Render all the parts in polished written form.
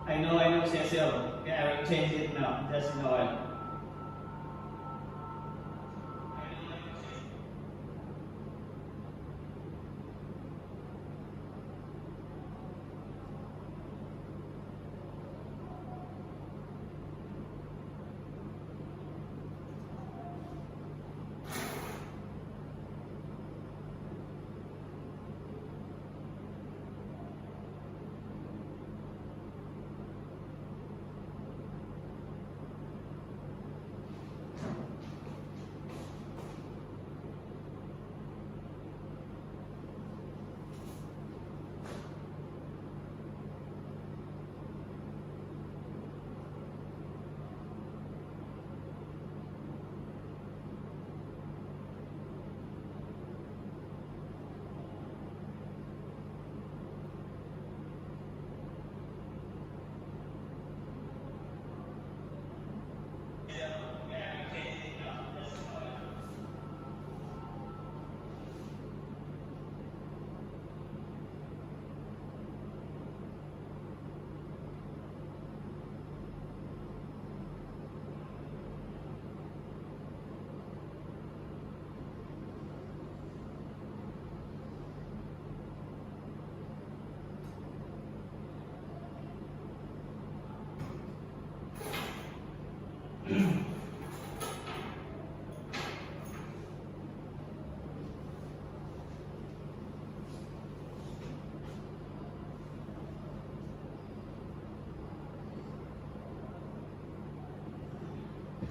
I know, Cecil. Okay, I will change it now. Just in a while.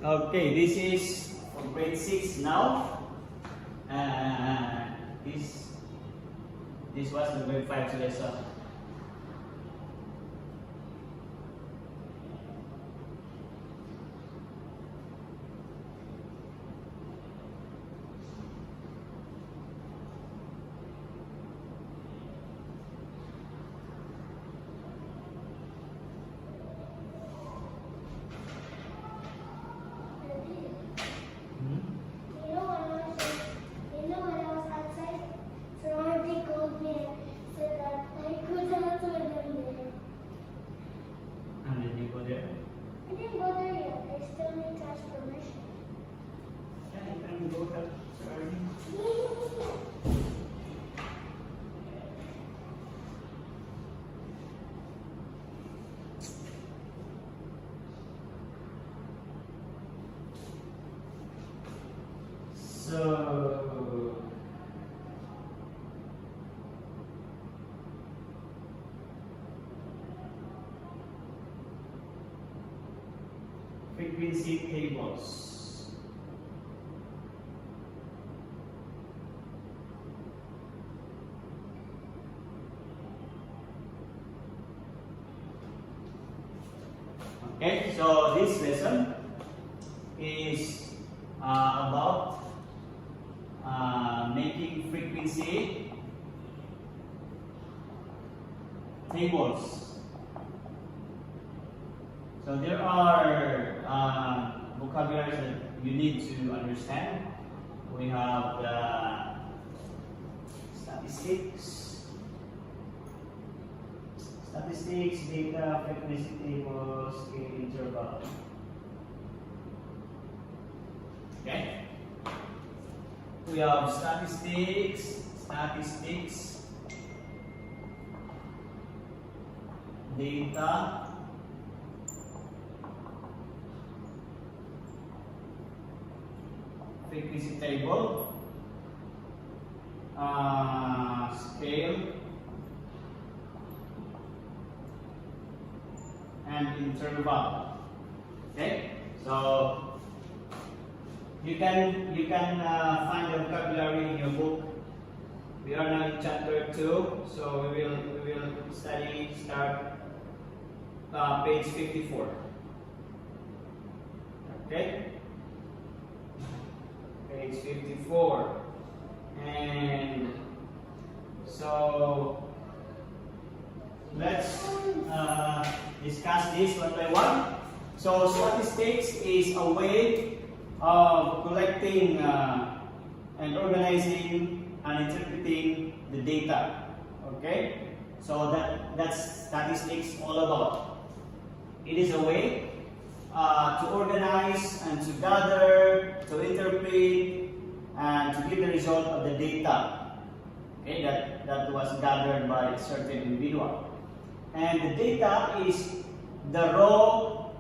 Okay, this is for grade 6 now. This was the grade 5 lesson. So frequency tables. Okay, so this lesson is about making frequency tables. So there are vocabularies that you need to understand. We have the statistics, data, frequency tables, scale interval. Okay. We have statistics, data, frequency table, scale, and interval. Okay, so you can find the vocabulary in your book. We are now in chapter 2, so we will start page 54. Okay, page 54, and so let's discuss this one by one. So statistics is a way of collecting and organizing and interpreting the data. Okay, so that's statistics all about. It is a way to organize and to gather, to interpret, and to give the result of the data. Okay, that was gathered by a certain individual. And the data is the raw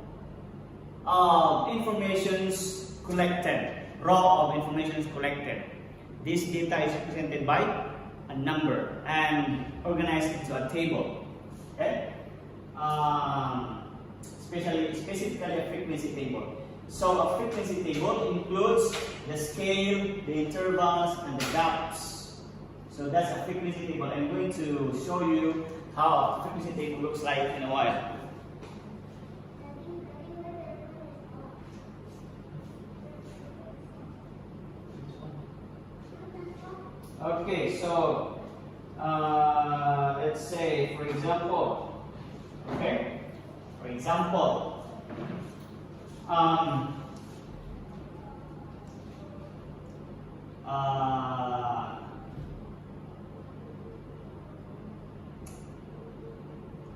informations collected. This data is represented by a number and organized into a table. Okay, specifically a frequency table. So a frequency table includes the scale, the intervals, and the gaps. So that's a frequency table. I'm going to show you how a frequency table looks like in a while. Okay, so let's say, for example,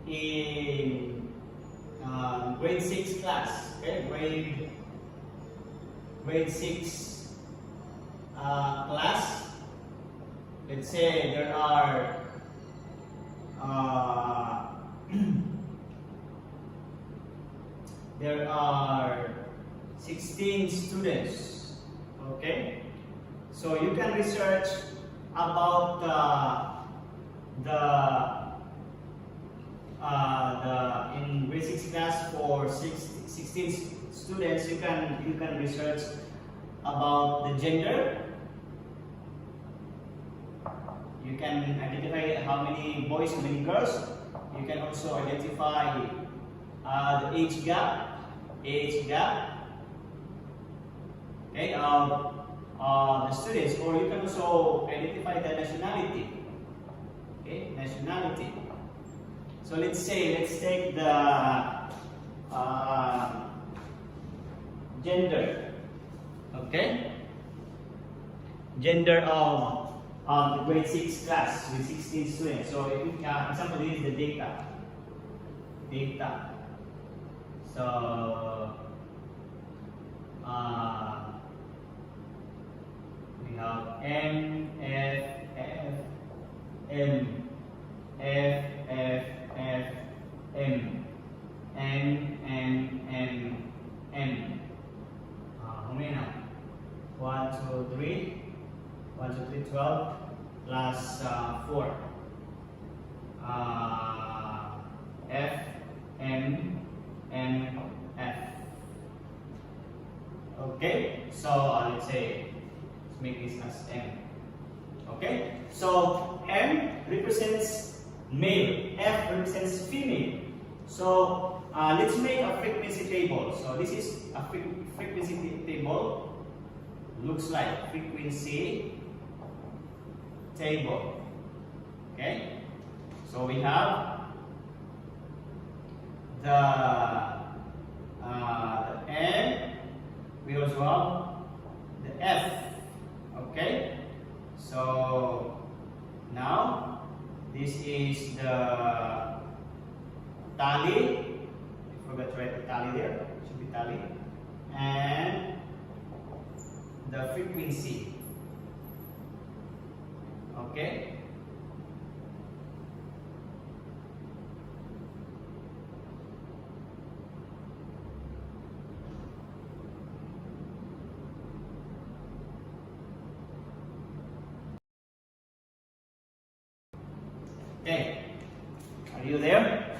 in grade 6 class, okay, grade 6 class, let's say there are there are 16 students. Okay, so you can research about in grade 6 class for 16 students. You can research about the gender. You can identify how many boys, how many girls. You can also identify the age gap. Okay, the students, or you can also identify the nationality. Okay, nationality. So let's take the gender. Okay, gender of the grade 6 class with 16 students. So example, this is the data. So we have M, F, F, M, F, F, F, M, N, N, N, N. How many now? 1, 2, 3. 1, 2, 3, 12 plus 4. F, M, N, F. Okay, so let's make this as M. Okay, so M represents male, F represents female. So let's make a frequency table. So this is a frequency table. Looks like frequency table. Okay, so we have the the N, we also have the F. Okay, so now this is the tally. I forgot to write the tally there. It should be tally. And the frequency. Okay. Okay, are you there?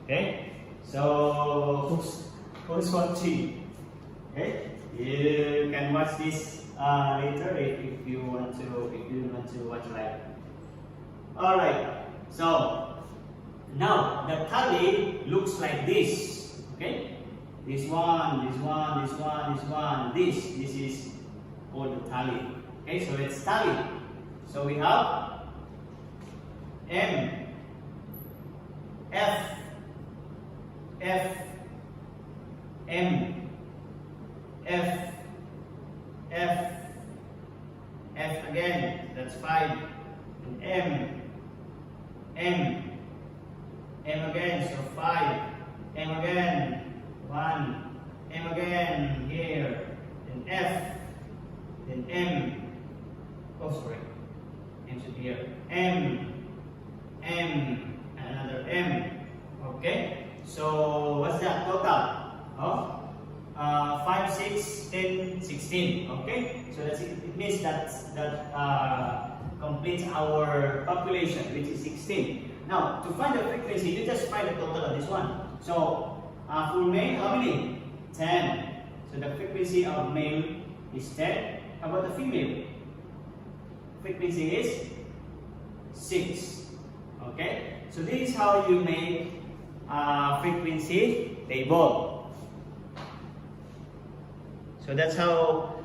Okay, so who's watching? Okay, you can watch this later if you want to watch live. All right, so now the tally looks like this. Okay, this one, this one, this one, this one, this is called the tally. Okay, so let's tally. So we have M, F, F, M, F, F, F again, that's 5, and M, M, M again, so 5, M again, 1, M again here, and F, then M, oh sorry, M should be here, M, M, another M, okay, so what's that total? Oh, 5, 6, 10, 16, okay, so that's it. It means that completes our calculation, which is 16. Now, to find the frequency, you just find the total of this one. So, for male, how many? 10. So the frequency of male is 10. How about the female? Frequency is 6. Okay? So this is how you make a frequency table. So that's how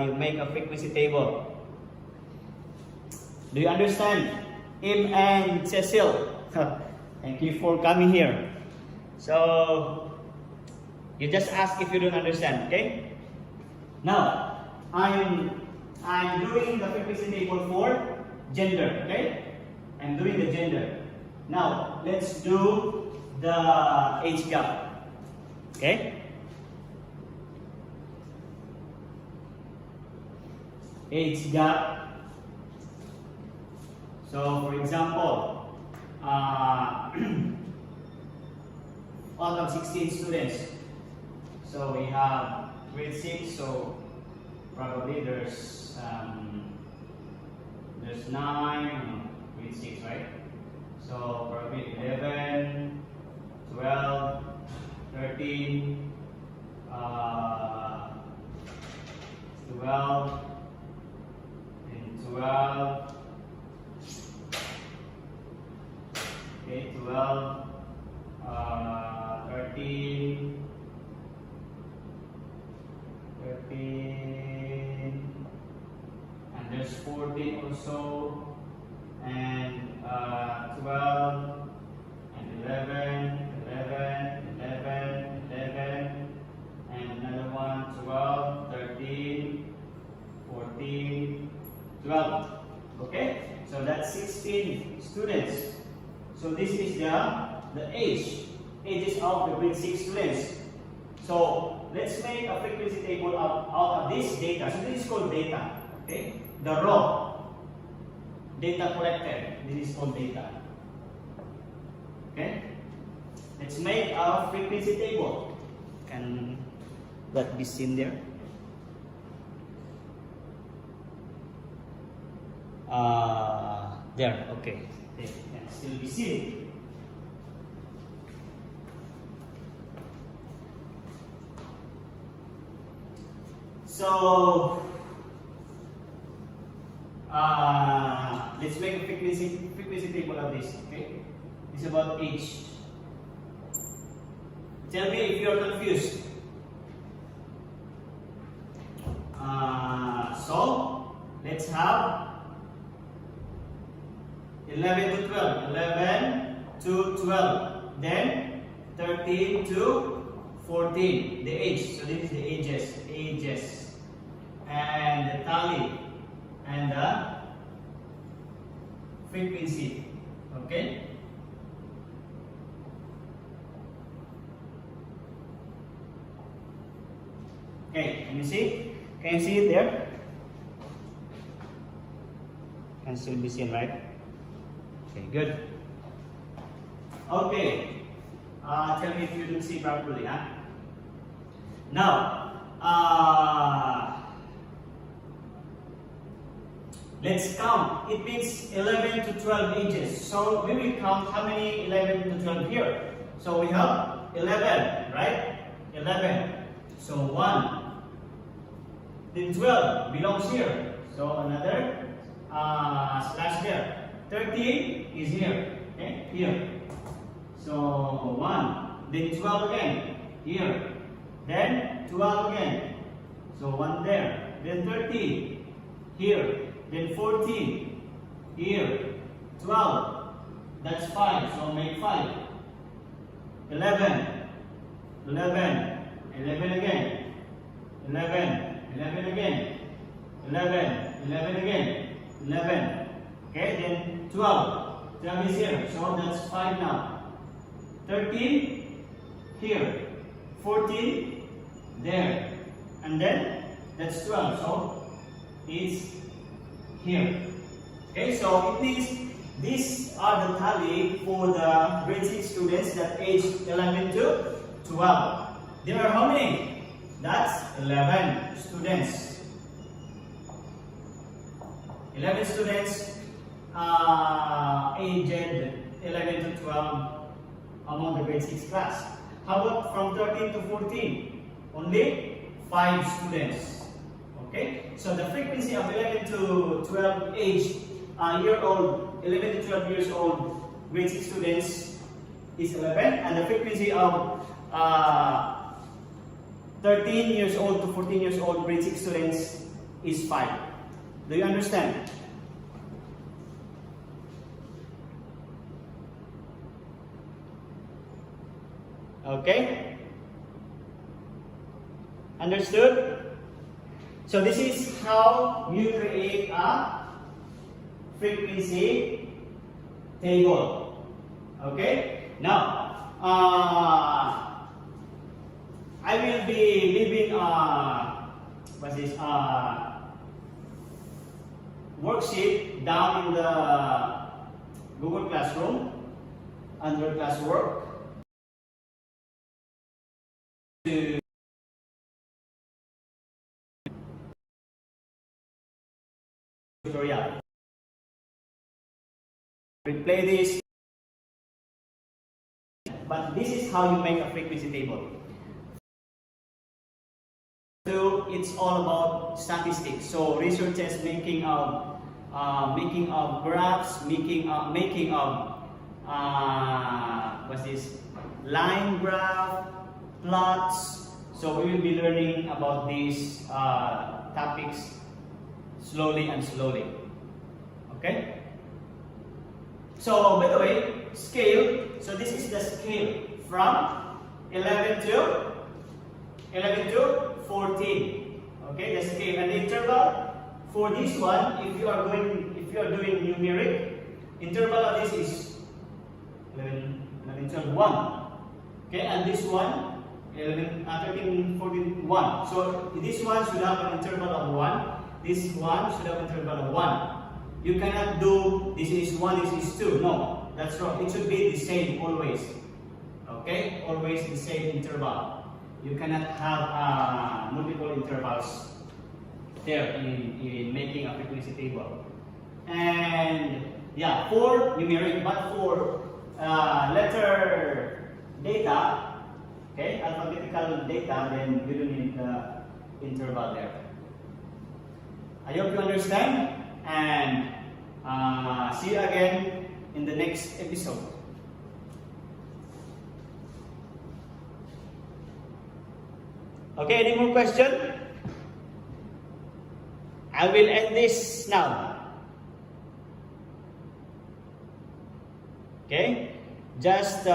you make a frequency table. Do you understand? Im and Cecil, thank you for coming here. So you just ask if you don't understand, okay? Now I'm doing the frequency table for gender, okay? I'm doing the gender. Now let's do the age gap, okay? Age gap. So, for example, out of 16 students, so we have grade 6, so probably there's 9, grade 6, right? So, probably 11, 12, 13, 12, and 12, okay, 12, 13, 13, and there's 14 also, and 12, and 11, 11, 11, 11, and another one, 12, 13, 14, 12. Okay, so that's 16 students. So this is the ages of the grade 6 students. So let's make a frequency table out of this data. So this is called data. Okay, the raw data collected. This is called data. Okay, let's make a frequency table. Can that be seen there? There. Okay. It can still be seen. So let's make a frequency table of this. Okay, it's about age. Tell me if you are confused. So let's have 11 to 12. 11 to 12. Then 13 to 14. The age. So this is the ages. Ages. And the tally. And the frequency. Okay? Okay, can you see? Can you see it there? Can still be seen, right? Okay, good. Okay. Tell me if you didn't see properly, huh? Now, let's count. It means 11 to 12 ages. So we will count how many 11 to 12 here. So we have 11, right? 11. So 1. Then 12 belongs here. So another slash there. 13 is here. Okay, here. So 1. Then 12 again. Here. Then 12 again. So 1 there. Then 13. Here. Then 14. Here. 12. That's 5. So make 5. 11. 11. 11 again. 11. 11 again. 11. 11 again. 11. Okay, then 12. 12 is here. So that's 5 now. 13 here. 14 there. And then that's 12. So it's here. Okay, so it means these are the tally for the grade 6 students that age 11 to 12. There are how many? That's 11 students. 11 students aged 11 to 12 among the grade 6 class. How about from 13 to 14? Only 5 students. Okay, so the frequency of 11 to 12 11 to 12 years old grade 6 students is 11, and the frequency of 13 years old to 14 years old grade 6 students is 5. Do you understand? Okay? Understood? So this is how you create a frequency table. Okay? Now, I will be leaving worksheet down in the Google Classroom under classwork to tutorial. Replay this, but this is how you make a frequency table. So it's all about statistics. So researchers making of graphs, making of line graph, plots. So we will be learning about these topics slowly and slowly. Okay. So by the way, scale. So this is the scale from 11 to 14. Okay, the scale and the interval for this one. If you are doing numeric, interval of this is 11, 12, 1. Okay, and this one 11, 13, 14, 1. So this one should have an interval of 1. This one should have an interval of 1. You cannot do this is 1, this is 2. No, that's wrong. It should be the same always. Okay, always the same interval. You cannot have multiple intervals there in making a frequency table. And yeah, for numeric, but for letter data, okay, alphabetical data, then you don't need the interval there. I hope you understand, and see you again in the next episode. Okay, any more question? I will end this now. Okay? Just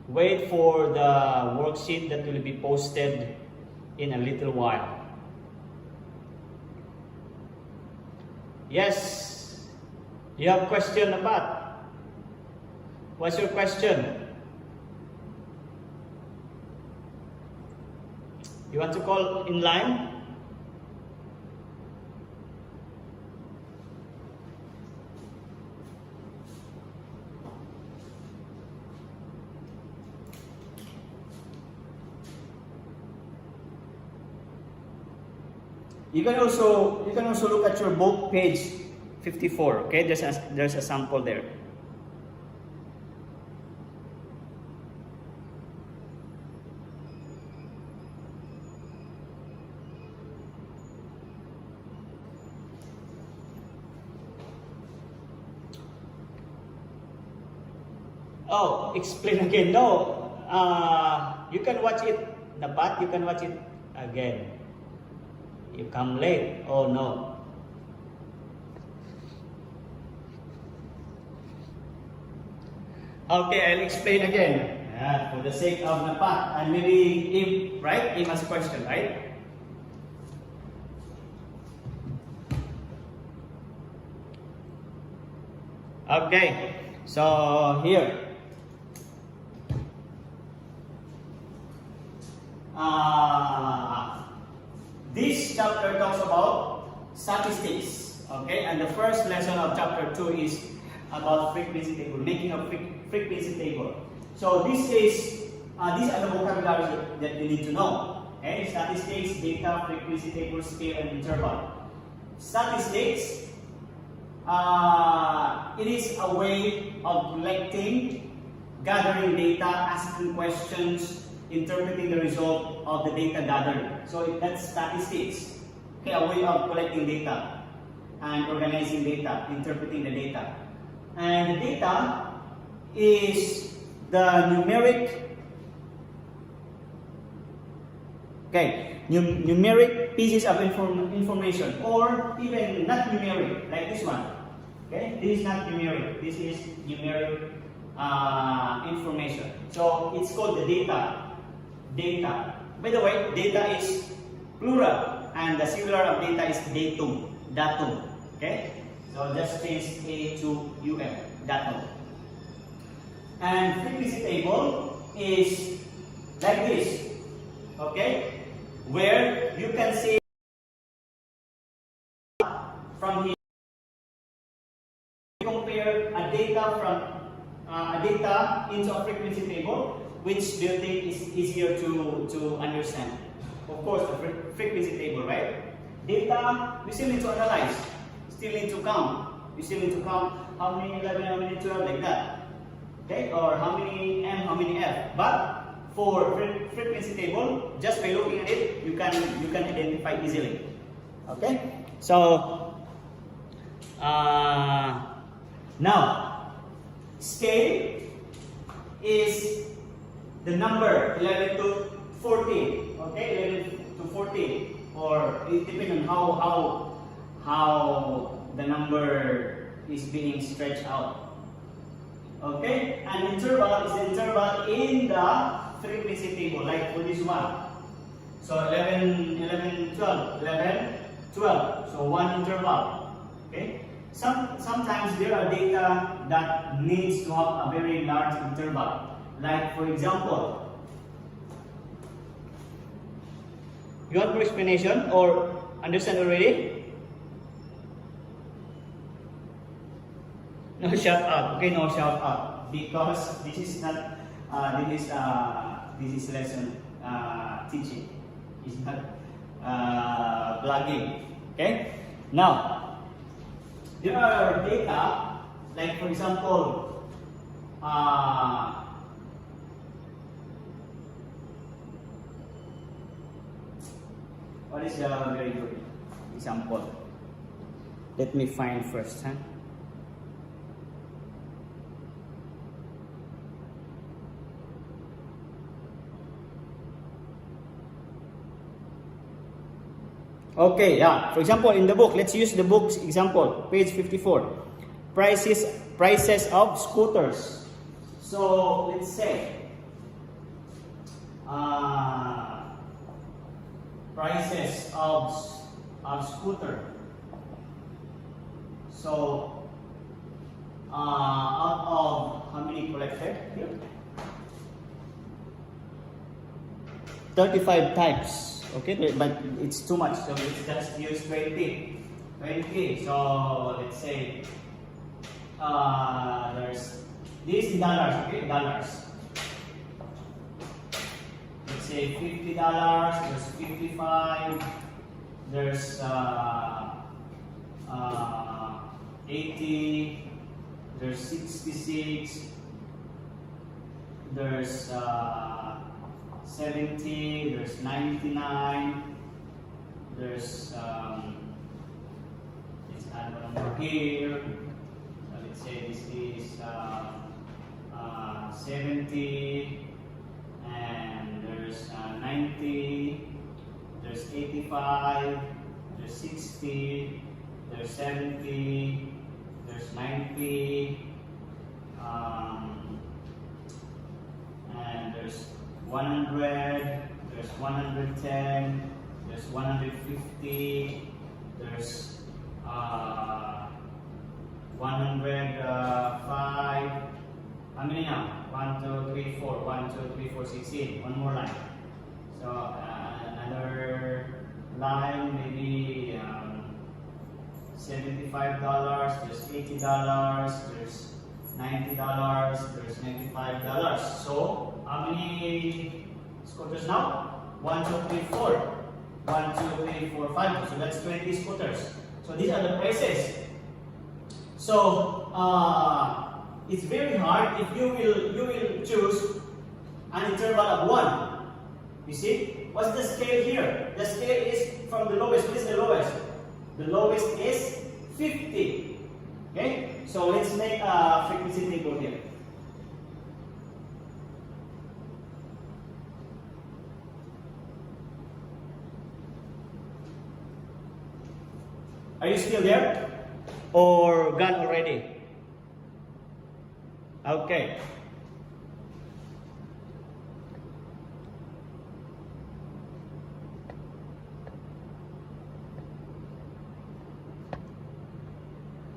wait for the worksheet that will be posted in a little while. Yes, you have question about. What's your question? You want to call in line? You can also look at your book, page 54. Okay, there's a sample there. Oh, explain again. No, you can watch it. The part you can watch it again. You come late. Oh no. Okay, I'll explain again. For the sake of the part, and maybe Im, right? Im has a question, right? Okay, so here. This chapter talks about statistics, okay? And the first lesson of chapter 2 is about frequency table, making a frequency table. So these are the vocabulary that you need to know. Okay? Statistics, data, frequency table, scale, and interval. Statistics, it is a way of collecting, gathering data, asking questions, interpreting the result of the data gathered. So that's statistics. Okay, a way of collecting data and organizing data, interpreting the data. And the data is the numeric pieces of information, or even not numeric, like this one. Okay, this is not numeric. This is numeric information. So it's called the data. Data. By the way, data is plural, and the singular of data is datum. Datum. Okay? So just change A to UM. Datum. And frequency table is like this. Okay? Where you can see from here, compare a data into a frequency table. Which do you think is easier to understand? Of course, the frequency table, right? Data, we still need to analyze, still need to count. We still need to count how many 11, how many 12, like that. Okay? Or how many M, how many F. But for frequency table, just by looking at it, you can identify easily. Okay? So now scale is the number 11 to 14, okay, 11 to 14, or it depends on how the number is being stretched out. Okay, and interval is the interval in the frequency table, like for this one. So 11, 12, 11, 12. So one interval. Okay. Sometimes there are data that needs to have a very large interval. Like for example, you want more explanation or understand already? No shout out. Okay, no shout out, because this is not this is lesson teaching. It's not blogging. Okay. Now there are data like for example what is a very good example? Let me find first. Okay, yeah. For example, in the book, let's use the book's example, page 54. prices of scooters. So let's say prices of scooter. So out of how many collected here? 35 types. Okay, but it's too much, so let's just use 20. So let's say there's this in dollars, okay, dollars. Let's say $50, there's 55, there's 80, there's 66, there's 70, there's 99, there's let's add one more here. So let's say this is 70, and there's 90, there's 85, there's 60, there's 70, there's 90, and there's 100, there's 110, there's 150, there's 105. How many now? 1, 2, 3, 4. 1, 2, 3, 4, 16. One more line. So another line, maybe $75. There's $80. There's $90. There's $95. So how many scooters now? 1, 2, 3, 4. 1, 2, 3, 4, 5. So that's 20 scooters. So these are the prices. So it's very hard if you will choose an interval of 1. You see? What's the scale here? The scale is from the lowest. What is the lowest? The lowest is 50. Okay? So let's make a frequency table here. Are you still there? Or gone already? Okay.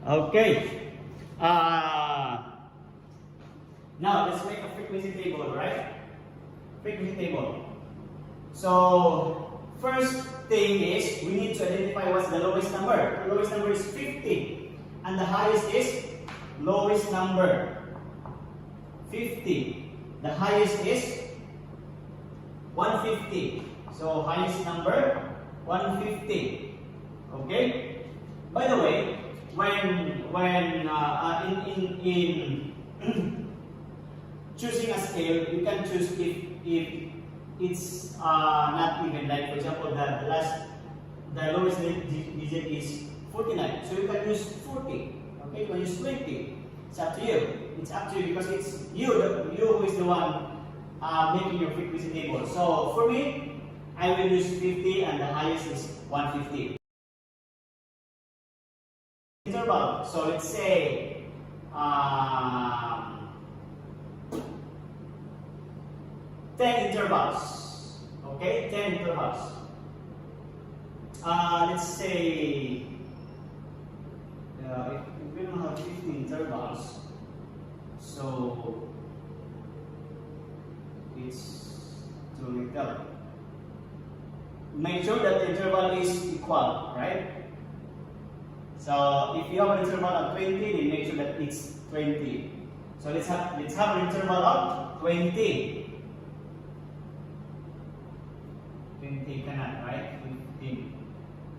Okay. Now let's make a frequency table, right? Frequency table. So first thing is we need to identify what's the lowest number. The lowest number is 50, and the highest is lowest number 50. The highest is 150. So highest number 150. Okay. By the way, when in choosing a scale, you can choose if it's not even, like for example the lowest digit is 49, so you can use 40. Okay, you can use 20. It's up to you. It's up to you because it's you who is the one making your frequency table. So for me, I will use 50, and the highest is 150. Interval. So let's say 10 intervals. Okay, 10 intervals. Let's say if we don't have 50 intervals, so it's too little. Make sure that the interval is equal, right? So if you have an interval of 20, then make sure that it's 20. So let's have an interval of 20. 20 cannot, right? 15.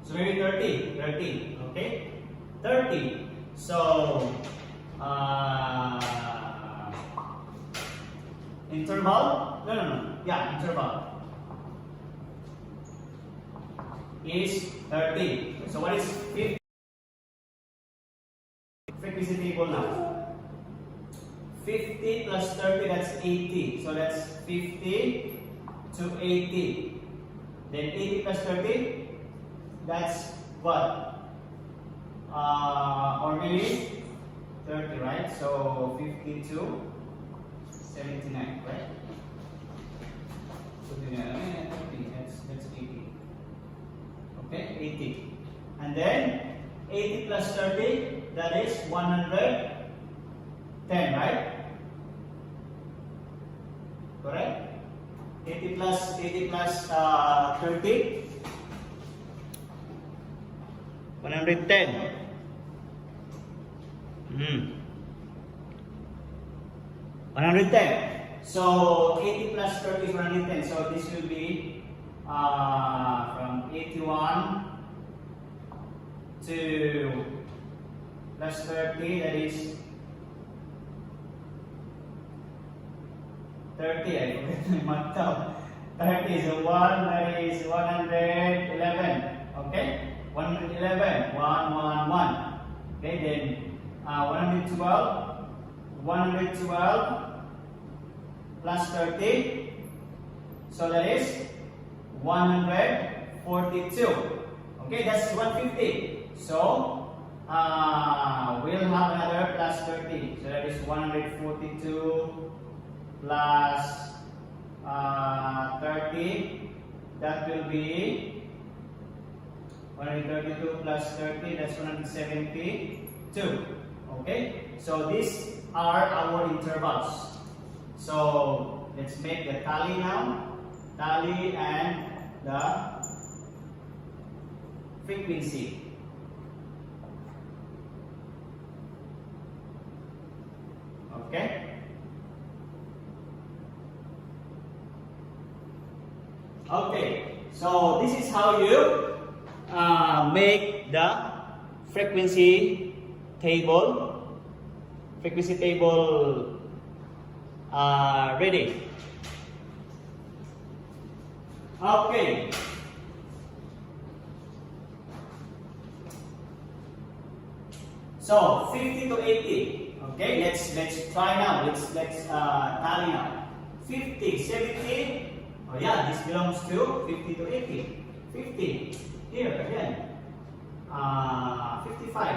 So maybe 30, okay? 30. So interval? No. Yeah, interval is 30. So what is 50? Frequency table now. 50 plus 30, that's 80. So that's 50 to 80. Then 80 plus 30, that's what? Or maybe 30, right? So 50 to 79, right? 30, that's 80. Okay, 80. And then 80 plus 30, that is 110, right? Correct? 80 plus 30, 110. 110. So 80 plus 30 is 110. So this will be from 81 to plus 30, that is 30. I forget my math now. 30 is 1, that is 111. Okay? 111, 111. Okay, then 112 plus 30. So that is 142. Okay, that's 150. So we'll have another plus 30. So that is 142 plus 30. That will be 132 plus 30, that's 172. Okay, so these are our intervals. So let's make the tally now. Tally and the frequency. Okay. Okay, so this is how you make the frequency table ready. Okay. So 50 to 80. Okay, let's try now. Let's tally now. 50, 70. Oh yeah, this belongs to 50 to 80. 50 here again. 55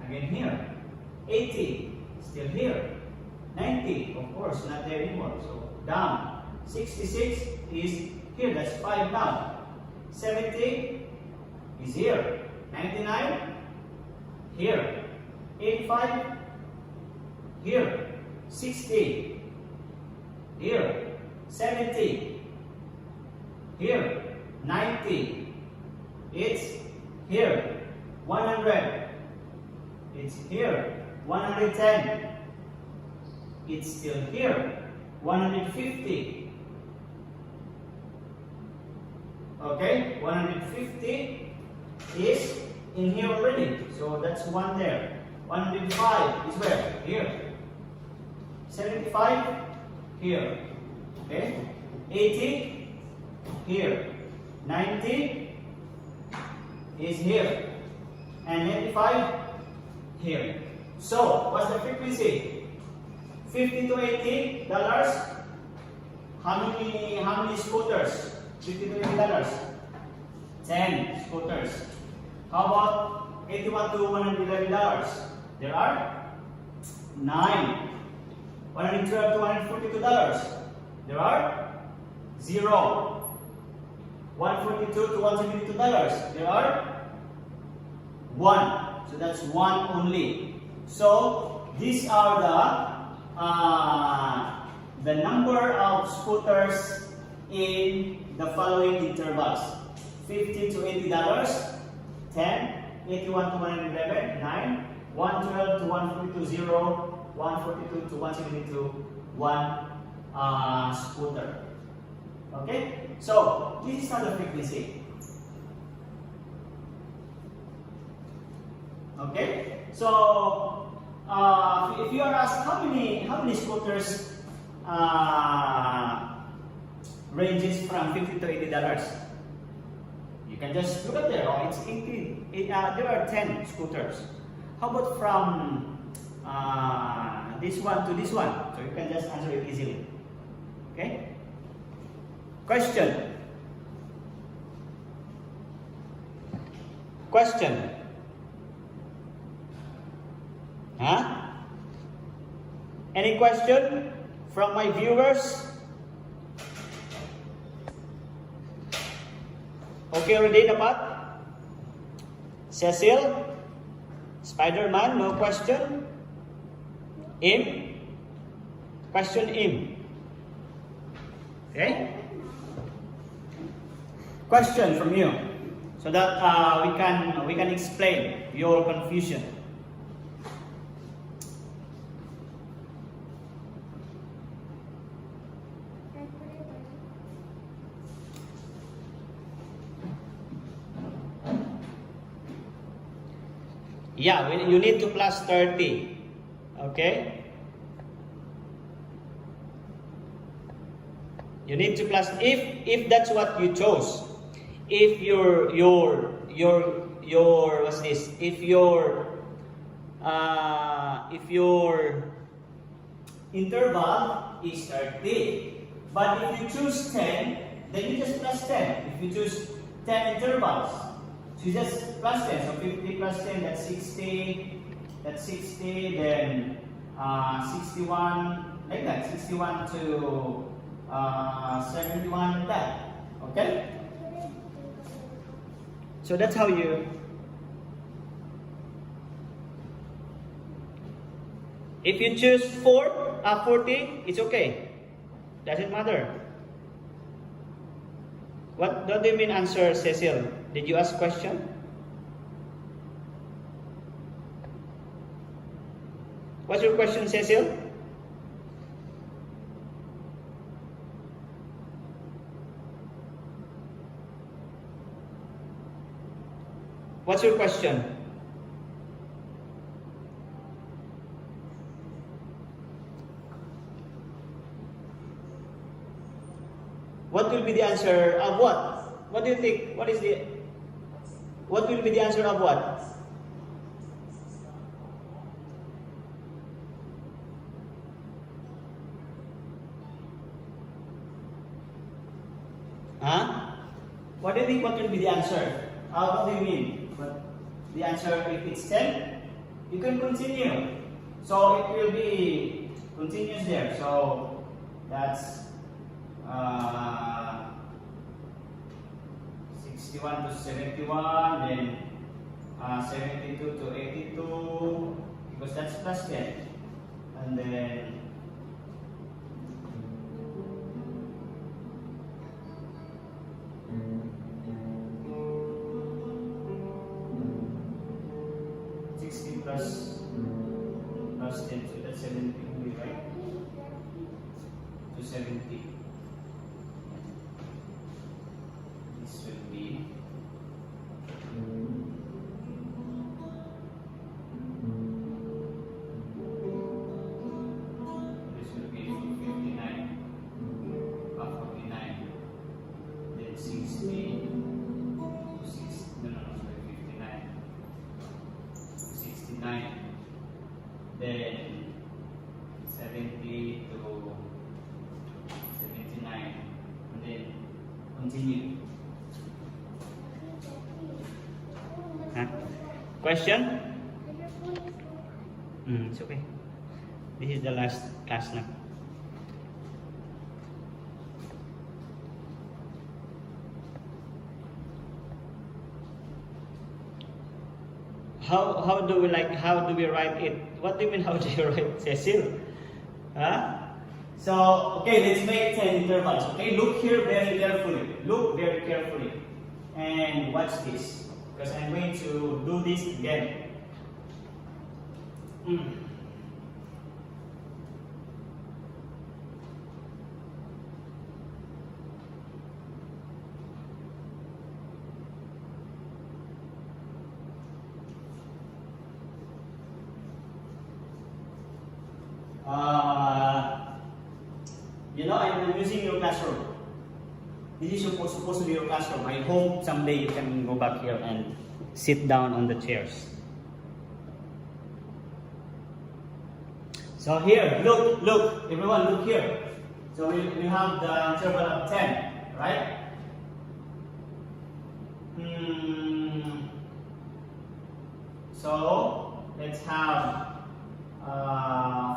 again here. 80 still here. 90 of course not there anymore. So down. 66 is here. That's 5 down. 70 is here. 99 here. 85 here. 60 here. 70 here. 90 it's here. 100 it's here. 110 it's still here. 150 okay, 150 is in here already, so that's one there. 105 is where? Here. 75 here. Okay. 80 here. 90 is here. And 95 here. So what's the frequency? 50 to 80 dollars. How many scooters? 50 to 80 dollars. 10 scooters. How about 81 to 111 dollars? There are 9. 112 to 142 dollars. There are 0. 142 to 172 dollars. There are 1. So that's 1 only. So these are the number of scooters in the following intervals: 50 to 80 dollars, 10, 81 to 111, 9, 112 to 142, 0, 142 to 172, 1 scooter. Okay, so this is not the frequency. Okay, so if you are asked how many scooters ranges from 50 to 80 dollars, you can just look at there. Oh, it's 80. There are 10 scooters. How about from this one to this one? So you can just answer it easily. Okay. Question. Huh? Any question from my viewers? Okay already dapat? Cecil? Spider-Man, no question? Im? Question Im. Okay? Question from you, so that we can explain your confusion. Yeah, you need to plus 30. Okay? You need to plus, if that's what you chose. If your what's this? If your interval is 30, but if you choose 10, then you just plus 10. If you choose 10 intervals, so you just plus 10. So 50 plus 10, that's 60. That's 60. Then 61, like that. 61 to 71, like that. Okay. So that's how you. If you choose 40, it's okay. Doesn't matter. What do you mean answer, Cecil? Did you ask question? What's your question, Cecil? What's your question? What will be the answer of what? What do you think? What will be the answer of what? Huh? What do you think? What will be the answer? What do you mean? But the answer, if it's 10, you can continue. So it will be continuous there. So that's 61 to 71, then 72 to 82, because that's plus 10. And then 60 plus 10, so that's 70 only, right? To 70. This will be this will be 59, 49, then 60 to 60, no, sorry, 59, 69, then 70 to 79, and then continue. Huh? Question? It's okay. This is the last class now. How do we write it? What do you mean how do you write, Cecil? Huh? So okay, let's make 10 intervals. Okay, look here very carefully. Look very carefully. And watch this. Because I'm going to do this again. I'm using your classroom. This is supposed to be your classroom. I hope someday you can go back here and sit down on the chairs. So here, look, everyone look here. So we have the interval of 10, right? So let's have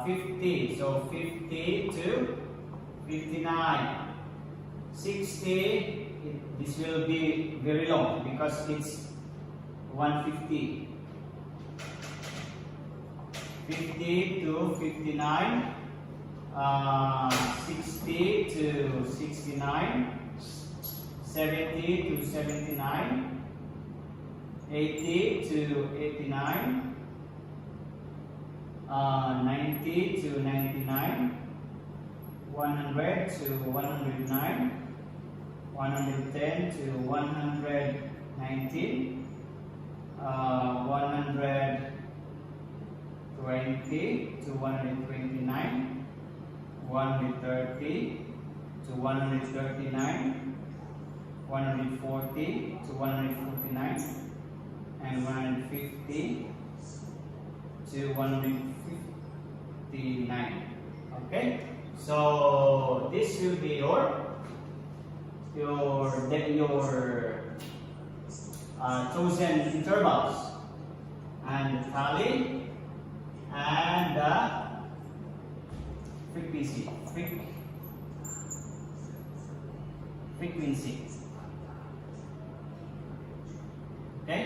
50, so 50 to 59. 60, this will be very long because it's 150. 50 to 59, 60 to 69, 70 to 79, 80 to 89, 90 to 99, 100 to 109, 110 to 119, 120 to 129, 130 to 139, 140 to 149, and 150 to 159. Okay, so this will be your chosen intervals and the tally and the frequency. Okay.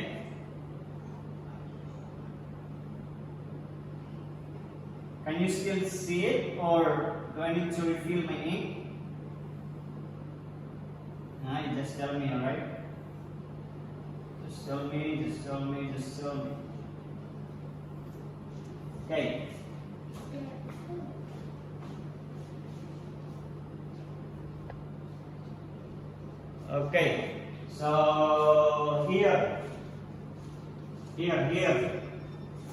Can you still see it, or do I need to refill my ink? You just tell me, alright? Just tell me. Okay. Okay. So here.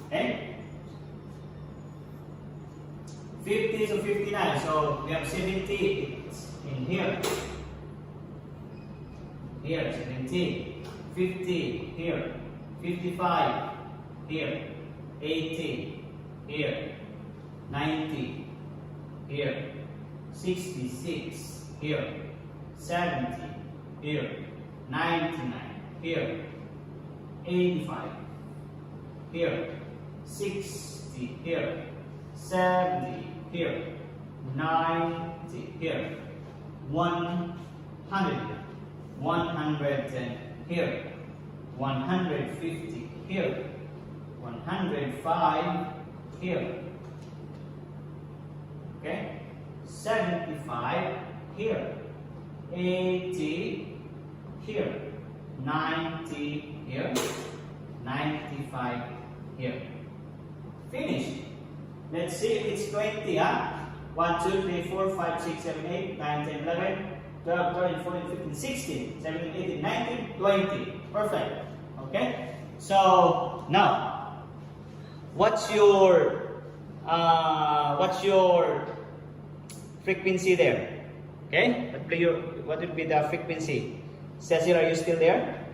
Okay. 50 to 59. So we have 70 in here. Here, 70. 50 here. 55 here. 80 here. 90 here. 66 here. 70 here. 99 here. 85 here. 60 here. 70 here. 90 here. 100 110 here. 150 here. 105 here. Okay. 75 here. 80 here. 90 here. 95 here. Finished. Let's see if it's 20, huh? 1, 2, 3, 4, 5, 6, 7, 8, 9, 10, 11, 12, 13, 14, 15, 16, 17, 18, 19, 20. Perfect. Okay? So, now, what's your frequency there? Okay? What would be the frequency? Cecil, are you still there?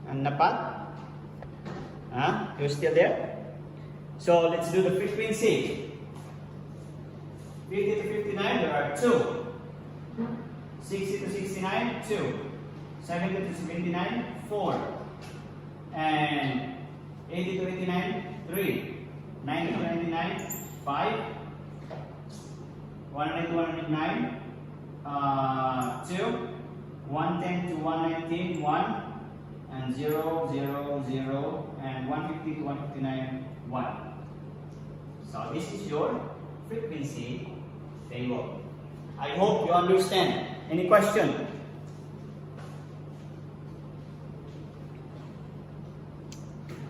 And Napat? Huh? You're still there? So let's do the frequency. 50 to 59, there are 2. 60 to 69, 2. 70 to 79, 4. And 80 to 89, 3. 90 to 99, 5. 100 to 109, 2. 110 to 119, 1. And 0, 0, 0. And 150 to 159, 1. So this is your frequency table. I hope you understand. Any question?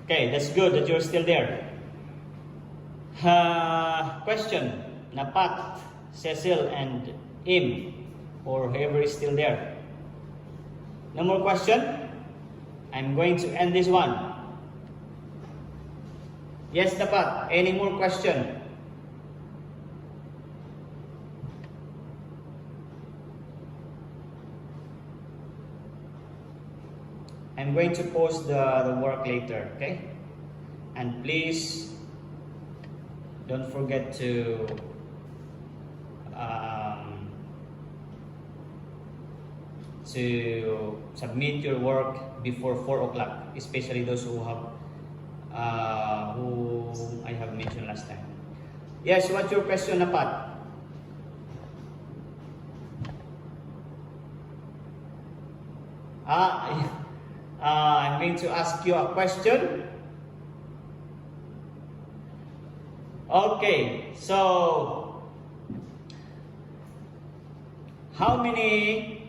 Okay, that's good that you're still there. Question. Napat, Cecil, and Im, or whoever is still there. No more question? I'm going to end this one. Yes, Napat, any more question? I'm going to post the work later, okay? And please don't forget to submit your work before 4 o'clock, especially those who have who I have mentioned last time. Yes, what's your question, Napat? I'm going to ask you a question. Okay, so how many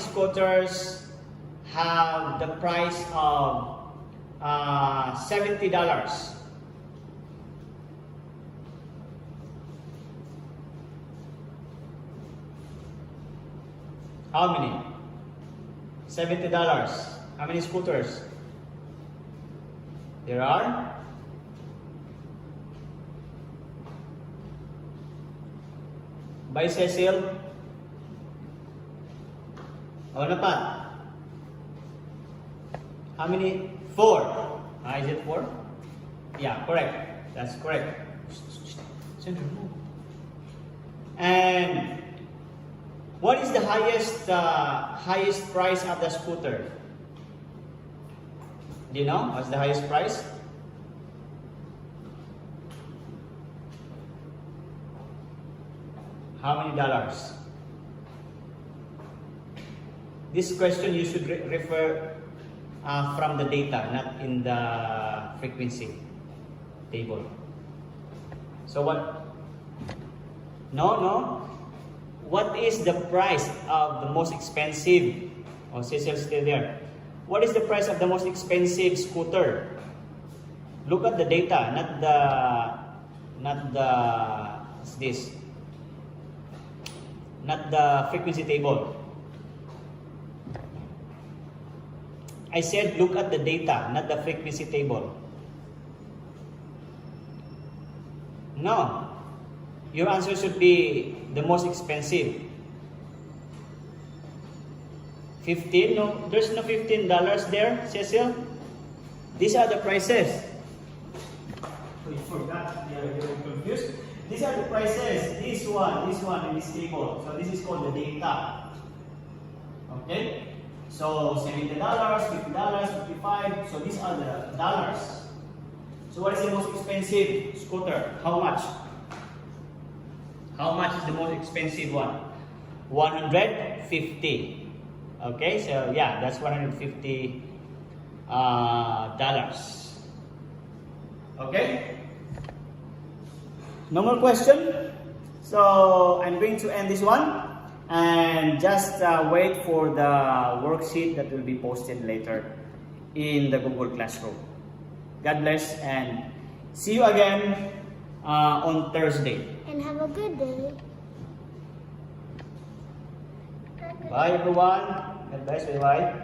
scooters have the price of $70? How many? $70. How many scooters? There are? By Cecil? O Napat? How many? 4. Is it 4? Yeah, correct. That's correct. And what is the highest price of the scooter? Do you know what's the highest price? How many dollars? This question you should refer from the data, not in the frequency table. So what? No. What is the price of the most expensive? Oh, Cecil's still there. What is the price of the most expensive scooter? Look at the data, not the frequency table. I said look at the data, not the frequency table. No. Your answer should be the most expensive. 15? No, there's no $15 there, Cecil. These are the prices. Oh, you forgot. You're confused. These are the prices. This one, in this table. So this is called the data. Okay? So $70, $50, $55. So these are the dollars. So what is the most expensive scooter? How much? How much is the most expensive one? $150. Okay, so yeah, that's $150. Okay? No more question? So I'm going to end this one and just wait for the worksheet that will be posted later in the Google Classroom. God bless and see you again on Thursday. And have a good day. Bye everyone. God bless. Bye bye.